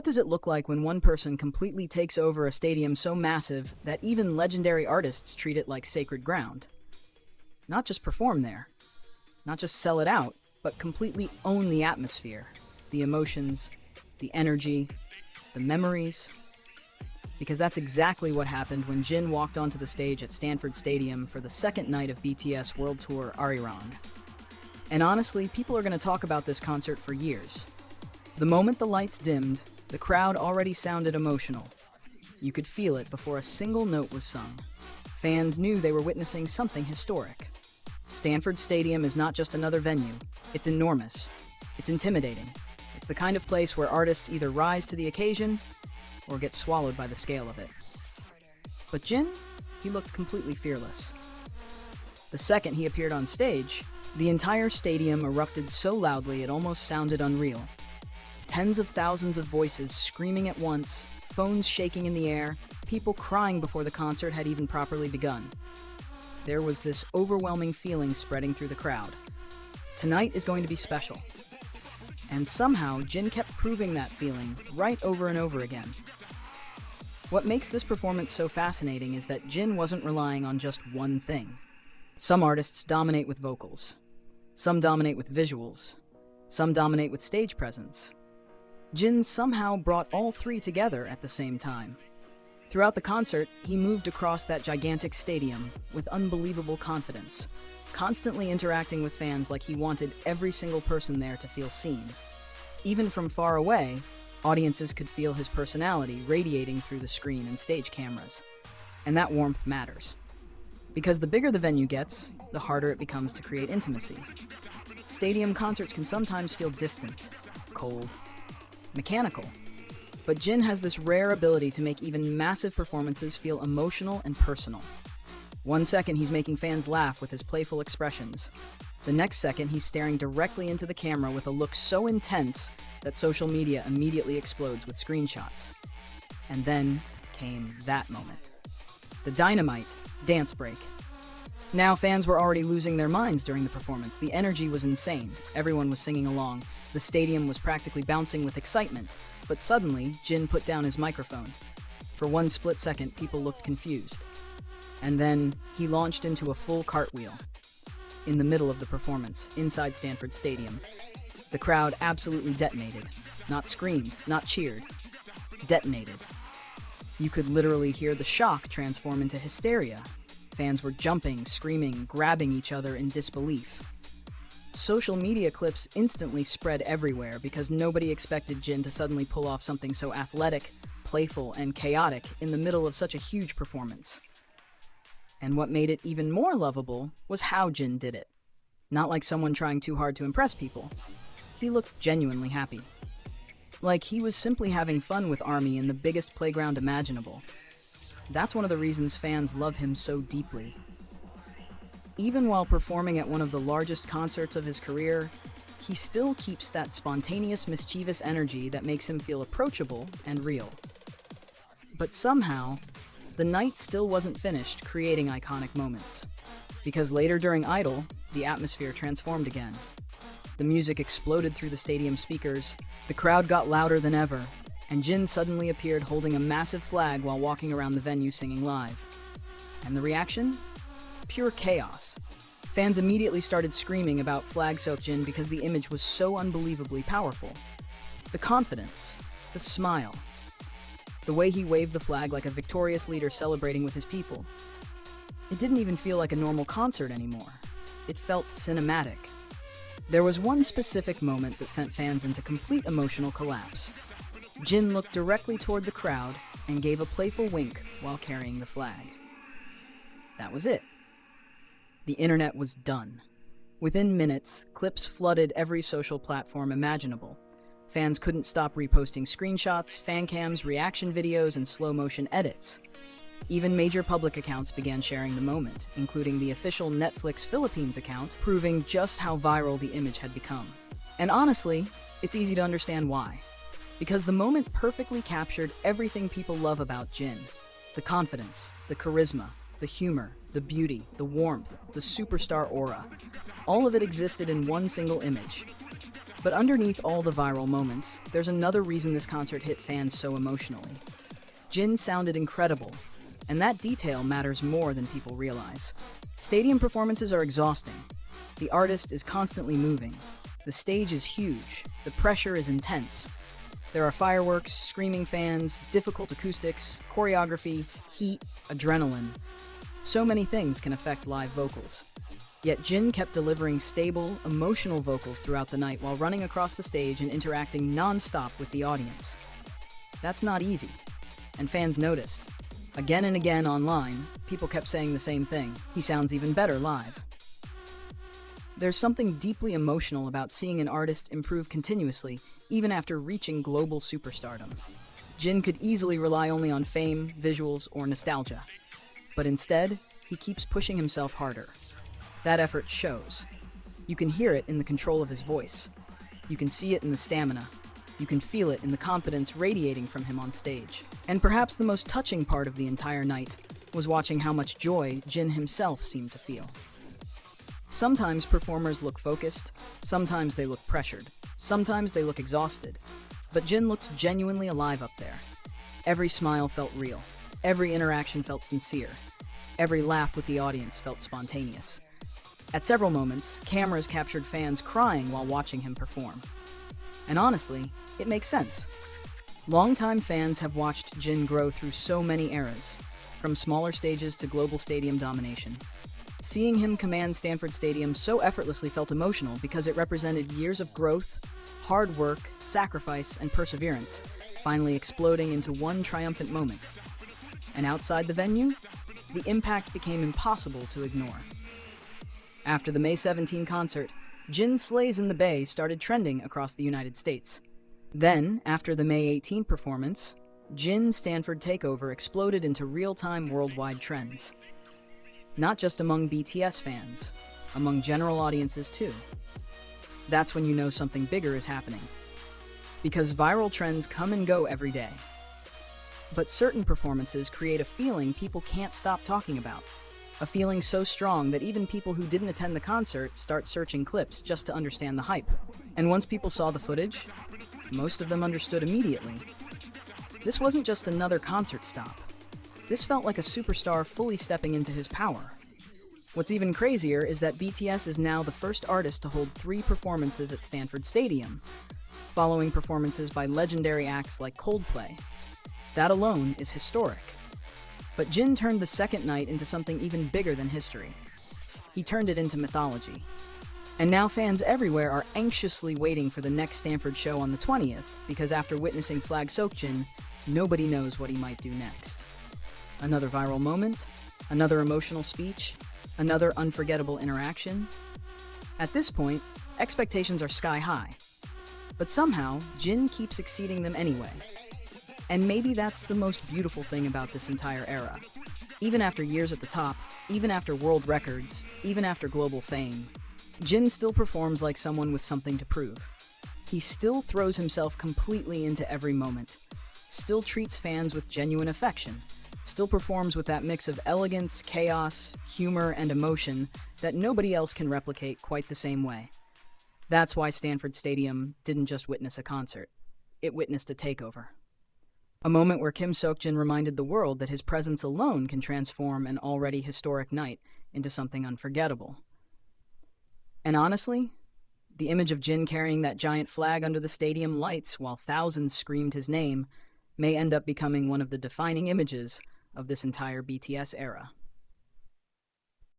What does it look like when one person completely takes over a stadium so massive that even legendary artists treat it like sacred ground? Not just perform there, not just sell it out, but completely own the atmosphere, the emotions, the energy, the memories. Because that's exactly what happened when Jin walked onto the stage at Stanford Stadium for the second night of BTS World Tour ARIRANG. And honestly, people are going to talk about this concert for years. The moment the lights dimmed, the crowd already sounded emotional. You could feel it before a single note was sung. Fans knew they were witnessing something historic. Stanford Stadium is not just another venue. It's enormous. It's intimidating. It's the kind of place where artists either rise to the occasion or get swallowed by the scale of it. But Jin, he looked completely fearless. The second he appeared on stage, the entire stadium erupted so loudly it almost sounded unreal. Tens of thousands of voices screaming at once, phones shaking in the air, people crying before the concert had even properly begun. There was this overwhelming feeling spreading through the crowd. Tonight is going to be special. And somehow, Jin kept proving that feeling right over and over again. What makes this performance so fascinating is that Jin wasn't relying on just one thing. Some artists dominate with vocals. Some dominate with visuals. Some dominate with stage presence. Jin somehow brought all three together at the same time. Throughout the concert, he moved across that gigantic stadium with unbelievable confidence, constantly interacting with fans like he wanted every single person there to feel seen. Even from far away, audiences could feel his personality radiating through the screen and stage cameras. And that warmth matters. Because the bigger the venue gets, the harder it becomes to create intimacy. Stadium concerts can sometimes feel distant, cold, mechanical. But Jin has this rare ability to make even massive performances feel emotional and personal. One second he's making fans laugh with his playful expressions. The next second he's staring directly into the camera with a look so intense that social media immediately explodes with screenshots. And then came that moment. The Dynamite dance break. Now fans were already losing their minds during the performance. The energy was insane. Everyone was singing along. The stadium was practically bouncing with excitement. But suddenly, Jin put down his microphone. For one split second, people looked confused. And then, he launched into a full cartwheel. In the middle of the performance, inside Stanford Stadium. The crowd absolutely detonated. Not screamed, not cheered. Detonated. You could literally hear the shock transform into hysteria. Fans were jumping, screaming, grabbing each other in disbelief. Social media clips instantly spread everywhere because nobody expected Jin to suddenly pull off something so athletic, playful, and chaotic in the middle of such a huge performance. And what made it even more lovable was how Jin did it. Not like someone trying too hard to impress people. He looked genuinely happy. Like he was simply having fun with ARMY in the biggest playground imaginable. That's one of the reasons fans love him so deeply. Even while performing at one of the largest concerts of his career, he still keeps that spontaneous, mischievous energy that makes him feel approachable and real. But somehow, the night still wasn't finished creating iconic moments. Because later during Idol, the atmosphere transformed again. The music exploded through the stadium speakers, the crowd got louder than ever, and Jin suddenly appeared holding a massive flag while walking around the venue singing live. And the reaction? Pure chaos. Fans immediately started screaming about Flag Seokjin because the image was so unbelievably powerful. The confidence, the smile, the way he waved the flag like a victorious leader celebrating with his people. It didn't even feel like a normal concert anymore. It felt cinematic. There was one specific moment that sent fans into complete emotional collapse. Jin looked directly toward the crowd and gave a playful wink while carrying the flag. That was it. The internet was done. Within minutes, clips flooded every social platform imaginable. Fans couldn't stop reposting screenshots, fan cams, reaction videos, and slow-motion edits. Even major public accounts began sharing the moment, including the official Netflix Philippines account, proving just how viral the image had become. And honestly, it's easy to understand why. Because the moment perfectly captured everything people love about Jin. The confidence, the charisma, the humor, the beauty, the warmth, the superstar aura. All of it existed in one single image. But underneath all the viral moments, there's another reason this concert hit fans so emotionally. Jin sounded incredible, and that detail matters more than people realize. Stadium performances are exhausting. The artist is constantly moving. The stage is huge. The pressure is intense. There are fireworks, screaming fans, difficult acoustics, choreography, heat, adrenaline. So many things can affect live vocals. Yet Jin kept delivering stable, emotional vocals throughout the night while running across the stage and interacting non-stop with the audience. That's not easy, and fans noticed. Again and again online, people kept saying the same thing: he sounds even better live. There's something deeply emotional about seeing an artist improve continuously, even after reaching global superstardom. Jin could easily rely only on fame, visuals, or nostalgia. But instead, he keeps pushing himself harder. That effort shows. You can hear it in the control of his voice. You can see it in the stamina. You can feel it in the confidence radiating from him on stage. And perhaps the most touching part of the entire night was watching how much joy Jin himself seemed to feel. Sometimes performers look focused, sometimes they look pressured, sometimes they look exhausted. But Jin looked genuinely alive up there. Every smile felt real. Every interaction felt sincere. Every laugh with the audience felt spontaneous. At several moments, cameras captured fans crying while watching him perform. And honestly, it makes sense. Longtime fans have watched Jin grow through so many eras, from smaller stages to global stadium domination. Seeing him command Stanford Stadium so effortlessly felt emotional because it represented years of growth, hard work, sacrifice, and perseverance, finally exploding into one triumphant moment. And outside the venue, the impact became impossible to ignore. After the May 17 concert, Jin's Slays in the Bay started trending across the United States. Then, after the May 18 performance, Jin's Stanford takeover exploded into real-time worldwide trends. Not just among BTS fans, among general audiences too. That's when you know something bigger is happening. Because viral trends come and go every day. But certain performances create a feeling people can't stop talking about. A feeling so strong that even people who didn't attend the concert start searching clips just to understand the hype. And once people saw the footage, most of them understood immediately. This wasn't just another concert stop. This felt like a superstar fully stepping into his power. What's even crazier is that BTS is now the first artist to hold 3 performances at Stanford Stadium, following performances by legendary acts like Coldplay. That alone is historic. But Jin turned the second night into something even bigger than history. He turned it into mythology. And now fans everywhere are anxiously waiting for the next Stanford show on the 20th, because after witnessing Flag Seokjin, nobody knows what he might do next. Another viral moment? Another emotional speech? Another unforgettable interaction? At this point, expectations are sky high. But somehow, Jin keeps exceeding them anyway. And maybe that's the most beautiful thing about this entire era. Even after years at the top, even after world records, even after global fame, Jin still performs like someone with something to prove. He still throws himself completely into every moment, still treats fans with genuine affection, still performs with that mix of elegance, chaos, humor, and emotion that nobody else can replicate quite the same way. That's why Stanford Stadium didn't just witness a concert, it witnessed a takeover. A moment where Kim Seokjin reminded the world that his presence alone can transform an already historic night into something unforgettable. And honestly, the image of Jin carrying that giant flag under the stadium lights while thousands screamed his name may end up becoming one of the defining images of this entire BTS era.